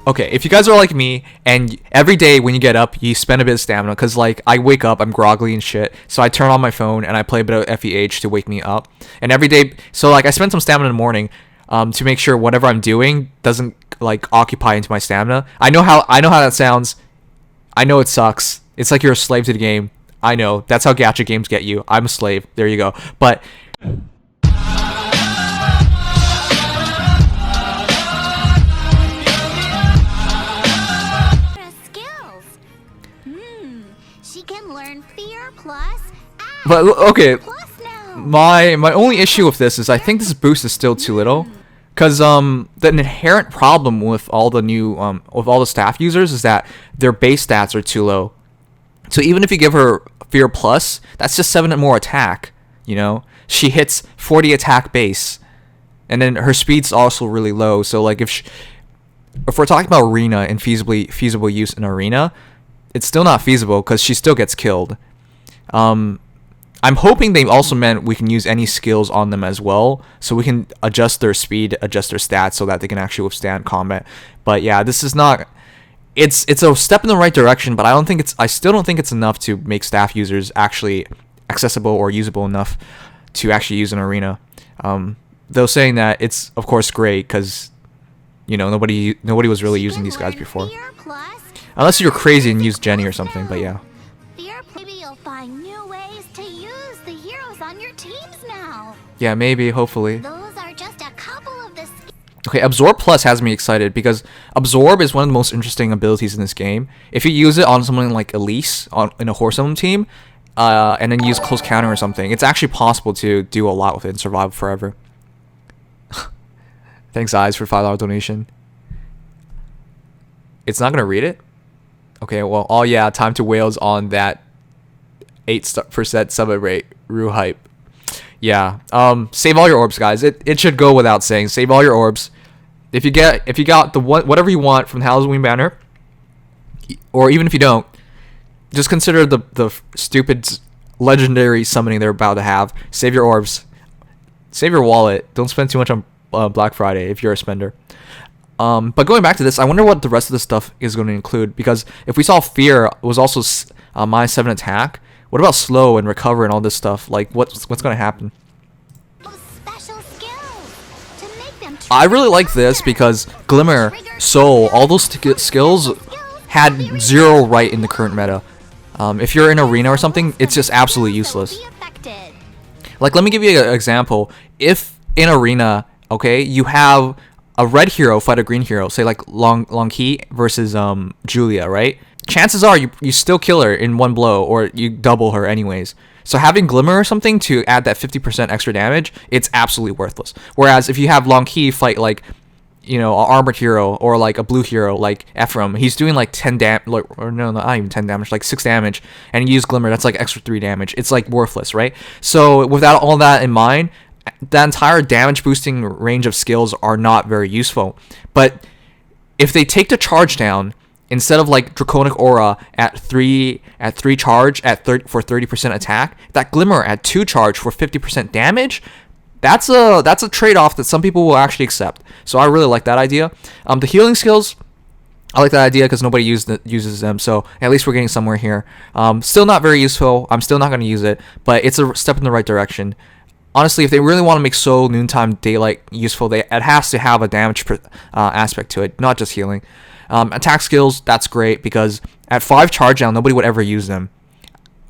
okay, if you guys are like me and every day when you get up you spend a bit of stamina, because like I wake up, I'm groggly and shit, so I turn on my phone and I play a bit of FEH to wake me up, and every day, so like I spend some stamina in the morning to make sure whatever I'm doing doesn't like occupy into my stamina. I know how that sounds. I know it sucks. It's like you're a slave to the game. I know that's how gacha games get you. I'm a slave. There you go. But skills. She can learn fear plus. But okay, Plus now. my only issue with this is I think this boost is still too little, because the inherent problem with all the new with all the staff users is that their base stats are too low. So even if you give her fear plus, that's just 7 more attack, you know. She hits 40 attack base, and then her speed's also really low. So like if we're talking about arena and feasible use in arena, it's still not feasible because she still gets killed. I'm hoping they also meant we can use any skills on them as well, so we can adjust their speed, adjust their stats, so that they can actually withstand combat. But yeah, this is not. It's a step in the right direction, but I still don't think it's enough to make staff users actually accessible or usable enough to actually use an arena. Though saying that, it's of course great because you know nobody was really using these guys before, unless you're crazy and use Jenny or something. But yeah. Maybe you'll find new ways to use the heroes on your teams now. Yeah, maybe, hopefully. Those are just a couple of the Okay, Absorb Plus has me excited because Absorb is one of the most interesting abilities in this game. If you use it on someone like Elise in a Horse Emblem team, and then use Close Counter or something, it's actually possible to do a lot with it and survive forever. Thanks, Eyes, for $5 donation. It's not gonna read it? Okay, well, oh yeah, time to whales on that 8% summon rate. Rue hype. Yeah. Save all your orbs, guys. It should go without saying. Save all your orbs. If you got the whatever you want from the Halloween banner, or even if you don't, just consider the stupid legendary summoning they're about to have. Save your orbs. Save your wallet. Don't spend too much on Black Friday if you're a spender. But going back to this, I wonder what the rest of the stuff is going to include, because if we saw Fear was also -7 attack, what about slow and recover and all this stuff? Like, what's going to happen? I really like this because Glimmer, Soul, all those skills had 0 right in the current meta. If you're in arena or something, it's just absolutely useless. Like, let me give you an example. If in arena, okay, you have a red hero fight a green hero, say like Long Key versus Julia, right? Chances are you still kill her in one blow, or you double her anyways. So having Glimmer or something to add that 50% extra damage, it's absolutely worthless. Whereas if you have Long Key fight like, you know, an armored hero or like a blue hero like Ephraim, he's doing like 10 damage, or no, not even 10 damage, like 6 damage, and you use Glimmer, that's like extra 3 damage. It's like worthless, right? So without all that in mind, the entire damage boosting range of skills are not very useful. But if they take the charge down, instead of like Draconic Aura at 3 charge for 30% attack, that Glimmer at 2 charge for 50% damage, that's a trade-off that some people will actually accept. So I really like that idea. The healing skills, I like that idea because nobody uses them, so at least we're getting somewhere here. Still not very useful. I'm still not going to use it, but it's a step in the right direction. Honestly, if they really want to make Soul, Noontime, Daylight useful, it has to have a damage aspect to it, not just healing. Attack skills, that's great because at 5 charge down, nobody would ever use them.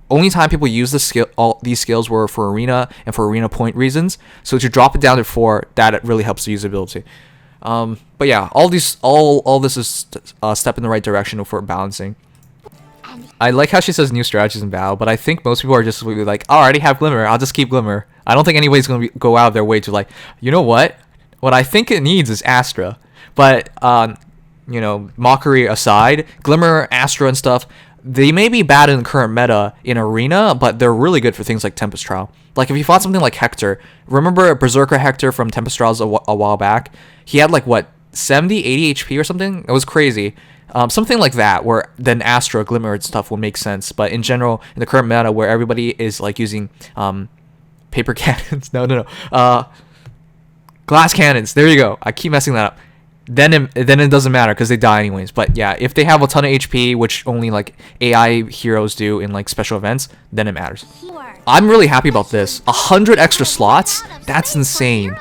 Only time people use these skills were for arena and for arena point reasons. So to drop it down to 4, that really helps the usability. But yeah, all this is a step in the right direction for balancing. I like how she says new strategies in battle, but I think most people are just like, oh, I already have Glimmer, I'll just keep Glimmer. I don't think anybody's going to go out of their way to like, you know what I think it needs is Astra. But you know, mockery aside, Glimmer, Astra and stuff, they may be bad in the current meta in arena, but they're really good for things like Tempest Trial. Like if you fought something like Hector, remember Berserker Hector from Tempest Trials a while back? He had like what, 70, 80 HP or something? It was crazy. Something like that, where then Astra, Glimmer and stuff will make sense. But in general, in the current meta where everybody is like using paper cannons, no, glass cannons, there you go. I keep messing that up. then it doesn't matter because they die anyways. But yeah, if they have a ton of HP, which only like AI heroes do in like special events, then it matters. I'm really happy about this. 100 extra slots? That's insane.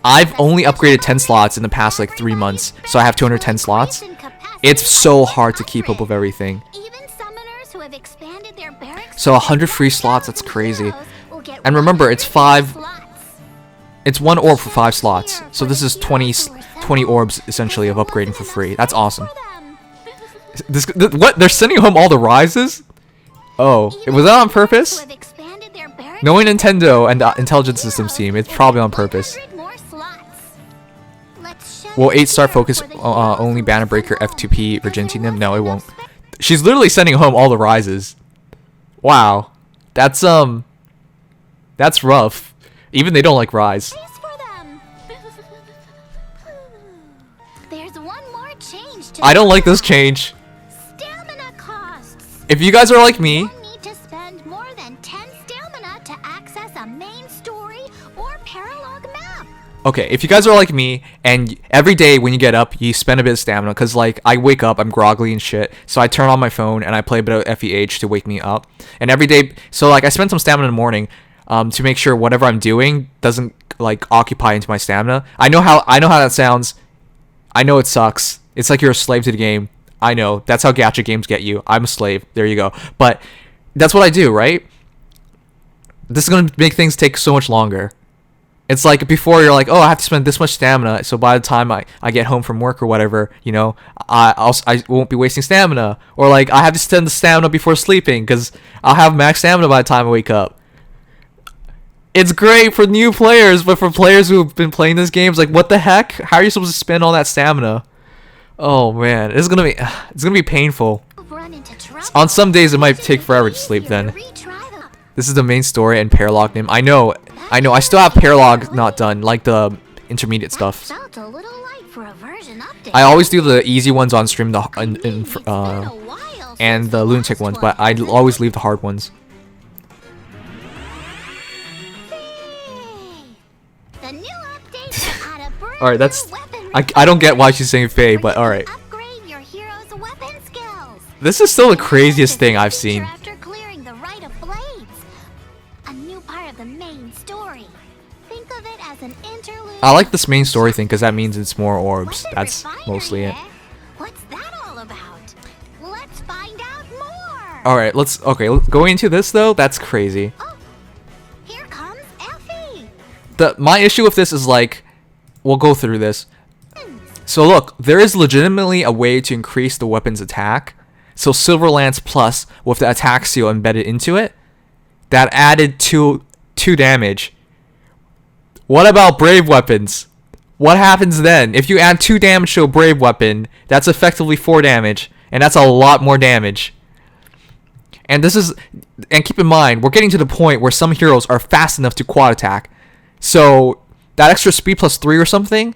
I've only upgraded 10 slots in the past like 3 months, so I have 210 slots. It's so hard to keep up with everything. So 100 free slots, that's crazy. And remember, it's 1 orb for 5 slots. So this is 20 orbs essentially of upgrading for free. That's awesome. What? They're sending home all the rises? Oh, was that on purpose? Knowing Nintendo and the Intelligent Systems team, it's probably on purpose. Will 8-star focus only Banner Breaker F2P Virginity Nim? No, it won't. She's literally sending home all the rises. Wow. That's rough. Even they don't like Rise. I don't like this change. If you guys are like me, okay, if you guys are like me, and every day when you get up, you spend a bit of stamina, because, like, I wake up, I'm groggy and shit, so I turn on my phone, and I play a bit of FEH to wake me up, and every day, so, like, I spend some stamina in the morning, to make sure whatever I'm doing doesn't, like, occupy into my stamina. I know how that sounds. I know it sucks. It's like you're a slave to the game. I know, that's how gacha games get you. I'm a slave, there you go. But, that's what I do, right? This is gonna make things take so much longer. It's like before you're like, oh, I have to spend this much stamina, so by the time I get home from work or whatever, you know, I won't be wasting stamina. Or like, I have to spend the stamina before sleeping because I'll have max stamina by the time I wake up. It's great for new players, but for players who've been playing this game, it's like, what the heck? How are you supposed to spend all that stamina? Oh man, it's gonna be painful. On some days it might take forever to sleep then. This is the main story and Paralog Nim. I know, I still have Paralog not done, like the intermediate stuff. I always do the easy ones on stream, and the lunatic ones, but I always leave the hard ones. Alright, that's... I don't get why she's saying Feh, but alright. This is still the craziest thing I've seen. I like this main story thing because that means it's more orbs. That's mostly it. What's that all about? Let's find out more. All right, going into this though, that's crazy. Oh, here comes Effie. My issue with this is like, we'll go through this. So look, there is legitimately a way to increase the weapon's attack. So Silver Lance Plus with the attack seal embedded into it, that added 2 damage. What about Brave Weapons? What happens then? If you add 2 damage to a Brave Weapon, that's effectively 4 damage, and that's a lot more damage. And keep in mind, we're getting to the point where some heroes are fast enough to quad attack. So that extra speed plus 3 or something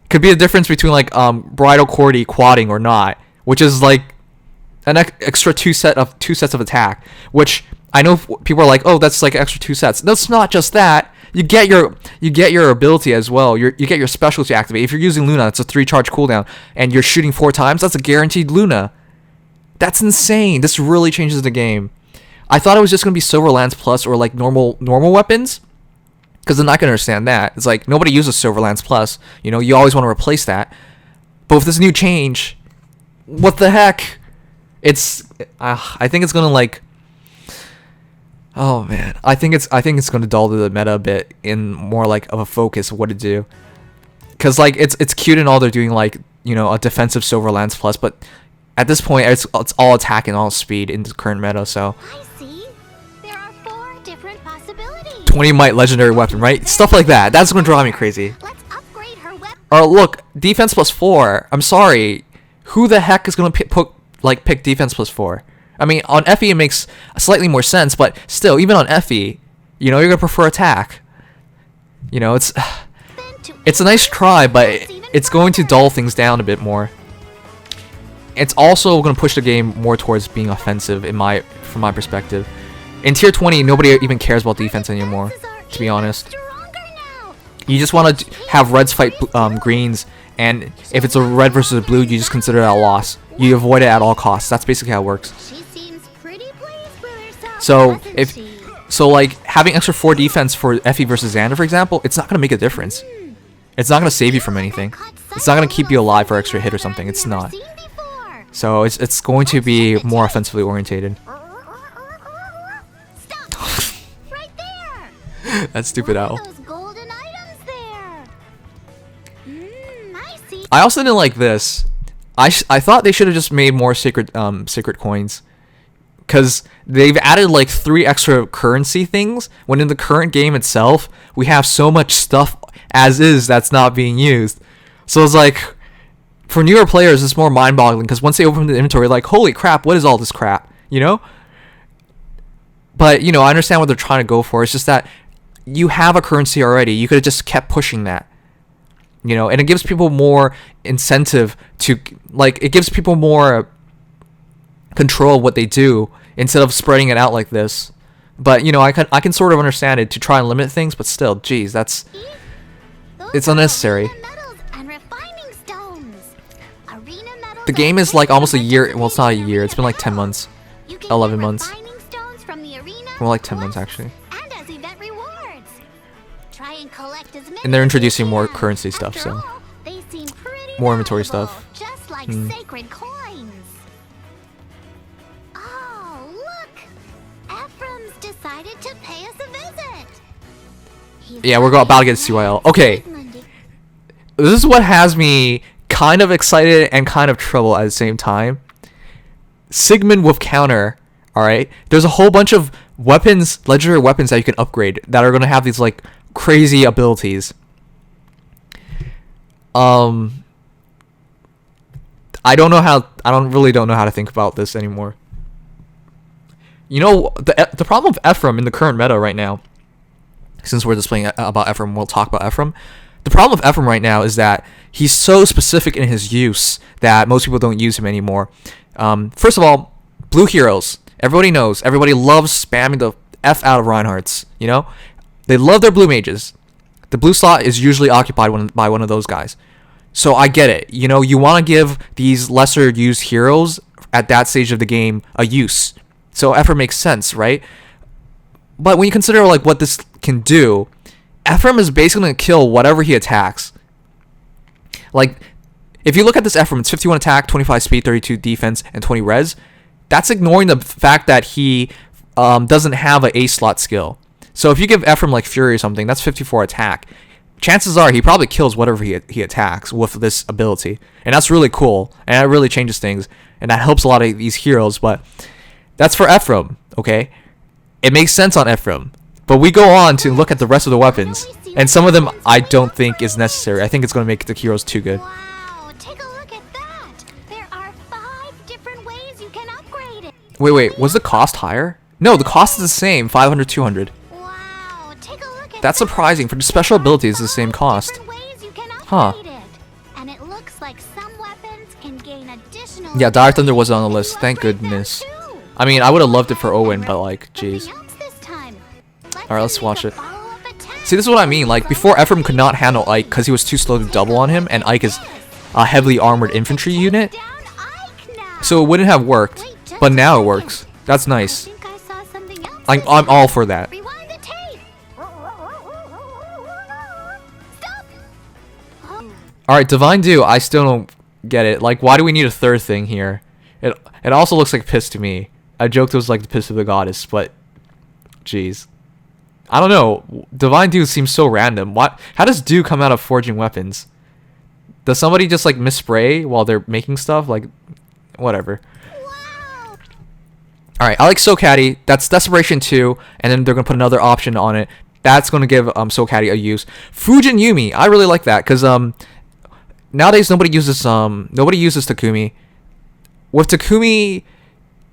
could be the difference between like Bridal Cordy quadding or not, which is like an extra 2 sets of attack, which I know people are like, oh, that's like extra 2 sets. That's not just that. You get your ability as well. You get your specialty activate. If you're using Luna, it's a 3 charge cooldown, and you're shooting 4 times. That's a guaranteed Luna. That's insane. This really changes the game. I thought it was just gonna be Silver Lance Plus or like normal weapons, because then I can understand that. It's like nobody uses Silver Lance Plus. You know, you always want to replace that. But with this new change, what the heck? I think it's gonna like. Oh man, I think it's gonna dull the meta a bit in more like of a focus of what to do. Cause like it's cute and all they're doing like, you know, a defensive Silver Lance Plus, but at this point it's all attack and all speed in the current meta. So I see. There are 4 different possibilities. 20 might legendary weapon, right? Stuff like that. That's gonna drive me crazy. Let's upgrade her weapon. Or look, defense plus 4. I'm sorry, who the heck is gonna pick defense plus 4? I mean, on FE it makes slightly more sense, but still, even on FE, you know, you're gonna prefer attack. You know, it's a nice try, but it's going to dull things down a bit more. It's also gonna push the game more towards being offensive, from my perspective. In tier 20, nobody even cares about defense anymore, to be honest. You just want to have reds fight greens and if it's a red versus a blue, you just consider it a loss. You avoid it at all costs. That's basically how it works. She seems pretty pleased with herself, So doesn't she? like having extra 4 defense for Effie versus Xander, for example, it's not gonna make a difference. It's not gonna save you from anything. It's not gonna keep you alive for extra hit or something. It's not. So it's going to be more offensively orientated. Stop! Right there! That stupid owl. Those golden items there. I see. I also didn't like this. I thought they should have just made more sacred coins, because they've added like 3 extra currency things when in the current game itself we have so much stuff as is that's not being used. So it's like, for newer players it's more mind-boggling, because once they open the inventory, like, holy crap, what is all this crap, you know? But you know, I understand what they're trying to go for. It's just that you have a currency already. You could have just kept pushing that. You know, and it gives people more incentive to, like, it gives people more control of what they do instead of spreading it out like this. But you know, I can sort of understand it to try and limit things, but still, geez, it's unnecessary. The game is like almost a year. Well, it's not a year. It's been like 10 months, 11 months. More like 10 months actually. And they're introducing more currency stuff, so more inventory stuff. Just like sacred coins. Oh, look! Ephraim's decided to pay us a visit. Yeah, we're about to get CYL. Okay, this is what has me kind of excited and kind of troubled at the same time. Sigmund with counter. All right, there's a whole bunch of weapons, legendary weapons that you can upgrade that are gonna have these like crazy abilities. I really don't know how to think about this anymore. You know, the problem with Ephraim in the current meta right now, since we're displaying about Ephraim, we'll talk about Ephraim. The problem with Ephraim right now is that he's so specific in his use that most people don't use him anymore. First of all, blue heroes. Everybody knows. Everybody loves spamming the F out of Reinhardt's, you know? They love their blue mages. The blue slot is usually occupied by one of those guys. So I get it. You know, you want to give these lesser used heroes at that stage of the game a use. So Ephraim makes sense, right? But when you consider like what this can do, Ephraim is basically going to kill whatever he attacks. Like, if you look at this Ephraim, it's 51 attack, 25 speed, 32 defense, and 20 res. That's ignoring the fact that he doesn't have an A slot skill. So if you give Ephraim like Fury or something, that's 54 attack. Chances are he probably kills whatever he attacks with this ability. And that's really cool. And that really changes things. And that helps a lot of these heroes. But that's for Ephraim, okay? It makes sense on Ephraim. But we go on to look at the rest of the weapons. And some of them I don't think is necessary. I think it's going to make the heroes too good. Wow, take a look at that. There are 5 different ways you can upgrade it. Wait, was the cost higher? No, the cost is the same, 500, 200. Wow, take a look at That's surprising. For the special abilities, it's the same cost. Huh. And it looks like some weapons can gain additional. Yeah, Dire Thunder was on the list. Thank goodness. I mean, I would have loved it for Owen, but like, jeez. Alright, let's watch it. See, this is what I mean. Like, before Ephraim could not handle Ike because he was too slow to double on him, and Ike is a heavily armored infantry unit. So it wouldn't have worked, but now it works. That's nice. I'm all for that. Alright, Divine Dew, I still don't get it. Like, why do we need a third thing here? It also looks like piss to me. I joked it was like the piss of the goddess, but jeez. I don't know. Divine Dew seems so random. How does Dew come out of forging weapons? Does somebody just like misspray while they're making stuff? Like, whatever. Wow. Alright, I like SoCaddy. That's Desperation 2, and then they're going to put another option on it. That's going to give SoCaddy a use. Fujin Yumi, I really like that, because nowadays nobody uses Takumi. With Takumi,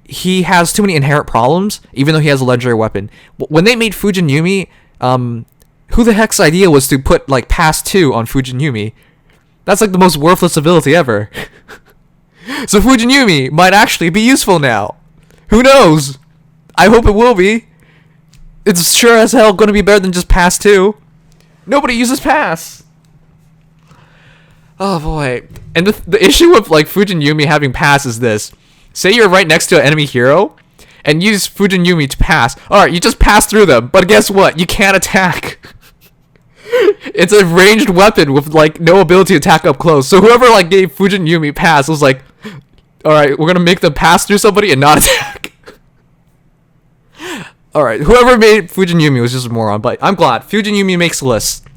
he has too many inherent problems, even though he has a legendary weapon. When they made Fujin Yumi, who the heck's idea was to put like pass 2 on Fujin Yumi? That's like the most worthless ability ever. So Fujin Yumi might actually be useful now. Who knows? I hope it will be. It's sure as hell going to be better than just pass 2. Nobody uses pass. Oh boy. And the issue with like Fujin Yumi having pass is this. Say you're right next to an enemy hero and use Fujin Yumi to pass. Alright, you just pass through them, but guess what? You can't attack. It's a ranged weapon with like no ability to attack up close. So whoever like gave Fujin Yumi pass was like, alright, we're gonna make them pass through somebody and not attack. Alright, whoever made Fujin Yumi was just a moron, but I'm glad. Fujin Yumi makes the list.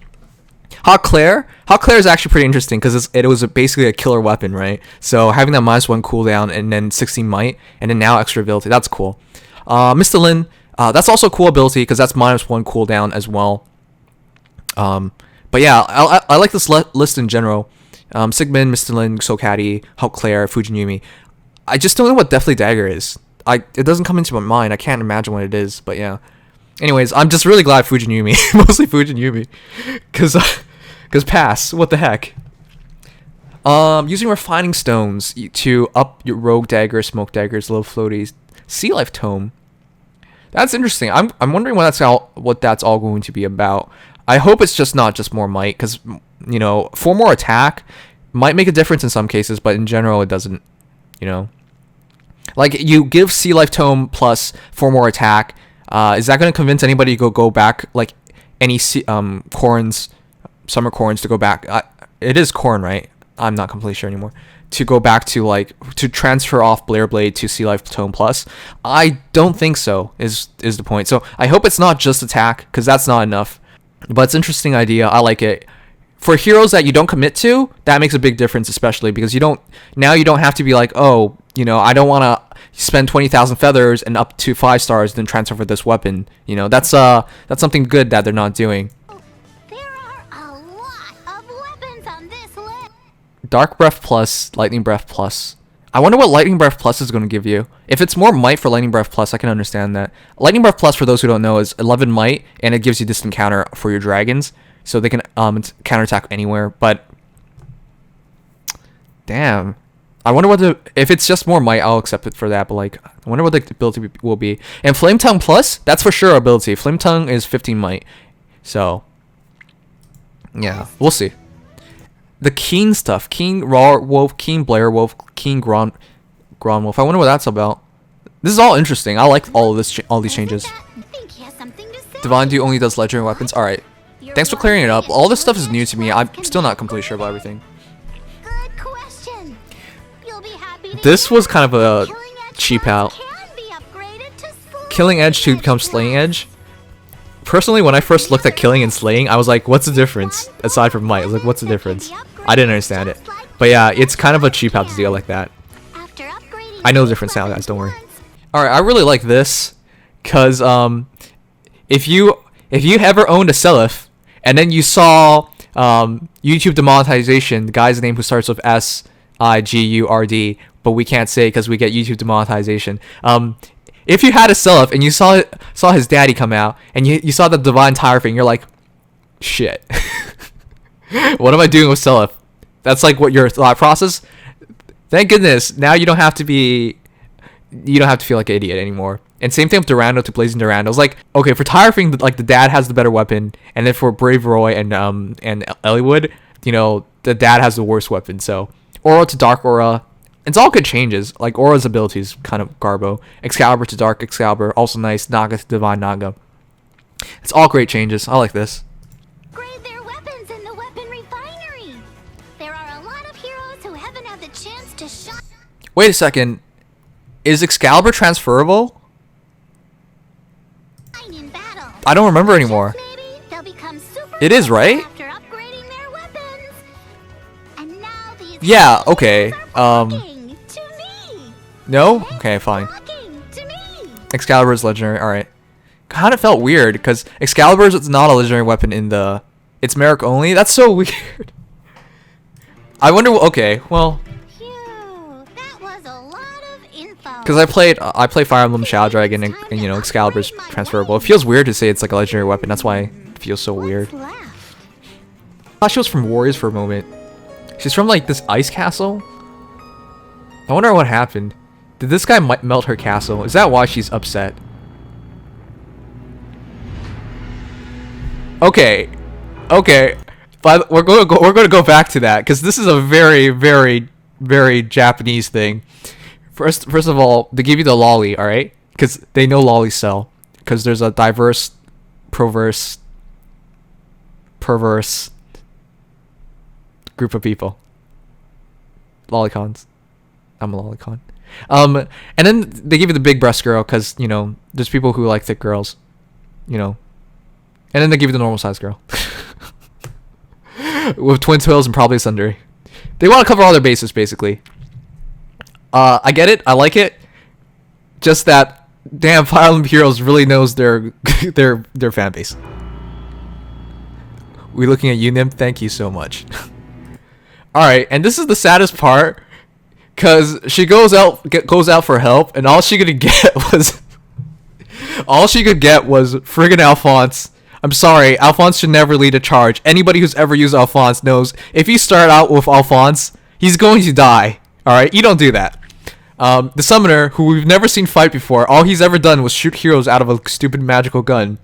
Hawk Claire is actually pretty interesting because it was basically a killer weapon, right? So having that -1 cooldown and then 16 might and then now extra ability, that's cool. Mr. Lin, that's also a cool ability because that's -1 cooldown as well. But yeah, I like this list in general. Sigmund, Mr. Lin, Sokati, Hawk Claire, Fujin Yumi. I just don't know what Deathly Dagger is. It doesn't come into my mind. I can't imagine what it is, but yeah. Anyways, I'm just really glad Fujin Yumi, mostly Fujin Yumi, because pass. What the heck? Using refining stones to up your rogue dagger, smoke daggers, low floaties, sea life tome. That's interesting. I'm wondering what that's all going to be about. I hope it's just not just more might, because you know, 4 more attack might make a difference in some cases, but in general it doesn't. You know, like you give sea life tome plus 4 more attack. Is that going to convince anybody to go back, like any corns, summer corns to go back? It is corn, right? I'm not completely sure anymore. To go back to like to transfer off Blair Blade to Sea Life Tome Plus. I don't think so. Is the point? So I hope it's not just attack because that's not enough. But it's an interesting idea. I like it. For heroes that you don't commit to, that makes a big difference, especially because you don't have to be like, oh, you know, I don't want to spend 20,000 feathers and up to 5 stars, then transfer for this weapon. You know, that's something good that they're not doing. There are a lot of weapons on this list. Dark Breath Plus, Lightning Breath Plus. I wonder what Lightning Breath Plus is going to give you. If it's more might for Lightning Breath Plus, I can understand that. Lightning Breath Plus, for those who don't know, is 11 might, and it gives you distant counter for your dragons, so they can counterattack anywhere. But damn, I wonder what if it's just more might, I'll accept it for that. But like, I wonder what the ability will be. And Flame Tongue Plus, that's for sure ability. Flame Tongue is 15 might, so yeah, we'll see. The Keen stuff, Keen Raw Wolf, Keen Blair Wolf, Keen Gron Wolf. I wonder what that's about. This is all interesting. I like all of this, all these changes. Divine Dew only does legendary weapons. All right, thanks for clearing it up. All this stuff is new to me. I'm still not completely sure about everything. Good question. You'll be happy to This was kind of a cheap out. Killing Edge to become Slaying Edge. Personally, when I first looked at killing and slaying, I was like, what's the difference? Aside from might, I was like, what's the difference? I didn't understand it. But yeah, it's kind of a cheap out deal like that. I know the difference now, guys, don't worry. Alright, I really like this, because if you ever owned a Seliph, and then you saw YouTube demonetization, the guy's name who starts with SIGURD, but we can't say because we get YouTube demonetization. If you had a Seliph and you saw his daddy come out and you saw the Divine Tire thing, you're like, shit. What am I doing with Seliph? That's like what your thought process. Thank goodness now you don't have to feel like an idiot anymore. And same thing with Durando to Blazing Durando. It's like, okay, for Tire thing, like the dad has the better weapon, and then for Brave Roy and Elliewood, you know, the dad has the worst weapon. So Aura to Dark Aura. It's all good changes. Like Aura's ability is kind of garbo. Excalibur to Dark Excalibur, also nice. Naga to Divine Naga. It's all great changes. I like this. Upgrade their weapons in the Weapon Refinery. There are a lot of heroes who haven't had the chance to shine. Wait a second. Is Excalibur transferable? In battle. I don't remember anymore. Maybe they'll become super It is, right? after upgrading their weapons. And now these Yeah, okay. talking to me. No? Okay, fine. Talking to me. Excalibur is legendary. Alright. Kind of felt weird because Excalibur is not a legendary weapon in the... It's Merrick only? That's so weird. I wonder... Okay, well... Phew, that was a lot of info. Because I played Fire Emblem Shadow Dragon and you know, Excalibur's transferable. It feels weird to say it's like a legendary weapon. That's why it feels so weird. What's left? I thought she was from Warriors for a moment. She's from like this ice castle? I wonder what happened. Did this guy melt her castle? Is that why she's upset? Okay. Okay. But we're going to go back to that because this is a very, very, very Japanese thing. First of all, they give you the lolly, all right? Because they know lollies sell. Because there's a diverse, perverse group of people. Lollicons. I'm a lolicon. And then they give you the big breast girl because, you know, there's people who like thick girls, you know. And then they give you the normal size girl. With twin tails and probably a tsundere. They want to cover all their bases, basically. I get it. I like it. Just that, damn, Fire Emblem Heroes really knows their fan base. We looking at you, Nim? Thank you so much. Alright, and this is the saddest part. Because she goes out for help, and all she could get was friggin' Alphonse. I'm sorry, Alphonse should never lead a charge. Anybody who's ever used Alphonse knows if you start out with Alphonse, he's going to die. Alright, you don't do that. The summoner, who we've never seen fight before, all he's ever done was shoot heroes out of a stupid magical gun.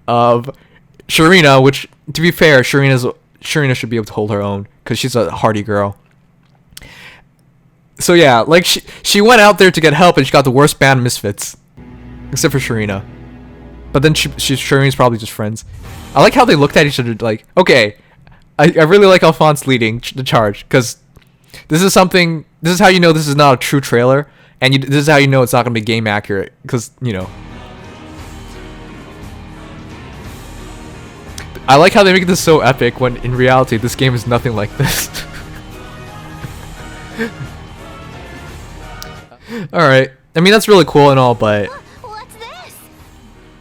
Sharina, which, to be fair, Sharina should be able to hold her own, because she's a hardy girl. So yeah, like, she went out there to get help, and she got the worst band of misfits. Except for Sharina. But then Sharina's probably just friends. I like how they looked at each other like, okay, I really like Alphonse leading the charge, because this is how you know this is not a true trailer, and this is how you know it's not going to be game accurate, because, you know. I like how they make this so epic when in reality this game is nothing like this. Alright, I mean that's really cool and all, but What's this?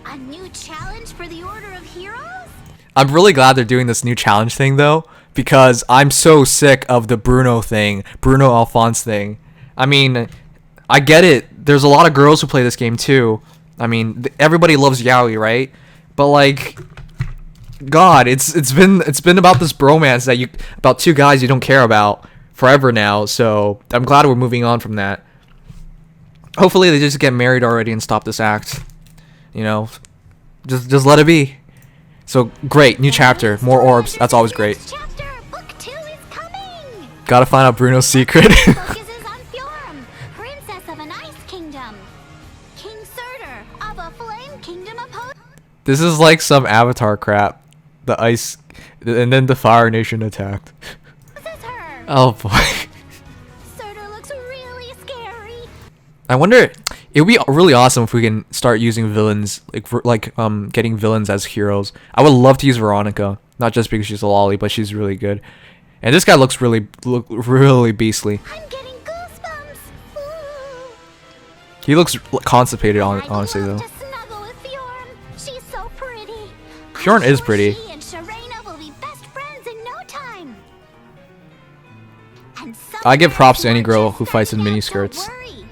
A new challenge for the Order of Heroes? I'm really glad they're doing this new challenge thing though, because I'm so sick of the Bruno Alphonse thing. I mean, I get it. There's a lot of girls who play this game too. I mean, everybody loves yaoi, right? But like, God, it's been about this bromance about two guys you don't care about forever now. So I'm glad we're moving on from that. Hopefully they just get married already and stop this act. You know, just let it be. So great, new chapter, more orbs. That's always great. Book 2 is coming. Gotta find out Bruno's secret. Focuses on Fiorum, princess of an ice kingdom. King Surtur of a flame kingdom opposed. This is like some Avatar crap. The ice, and then the Fire Nation attacked. This is her. Oh boy. Surtur looks really scary. I wonder, it would be really awesome if we can start using villains, getting villains as heroes. I would love to use Veronica, not just because she's a lolly, but she's really good. And this guy looks really beastly. I'm getting goosebumps. Ooh. He looks constipated, honestly though. To snuggle with Fiorum. She's so pretty. Fiorum I'm is sure pretty. She and Sharena will be best friends in no time. And I give props to any someone girl just who fights in stepping up, miniskirts. don't worry.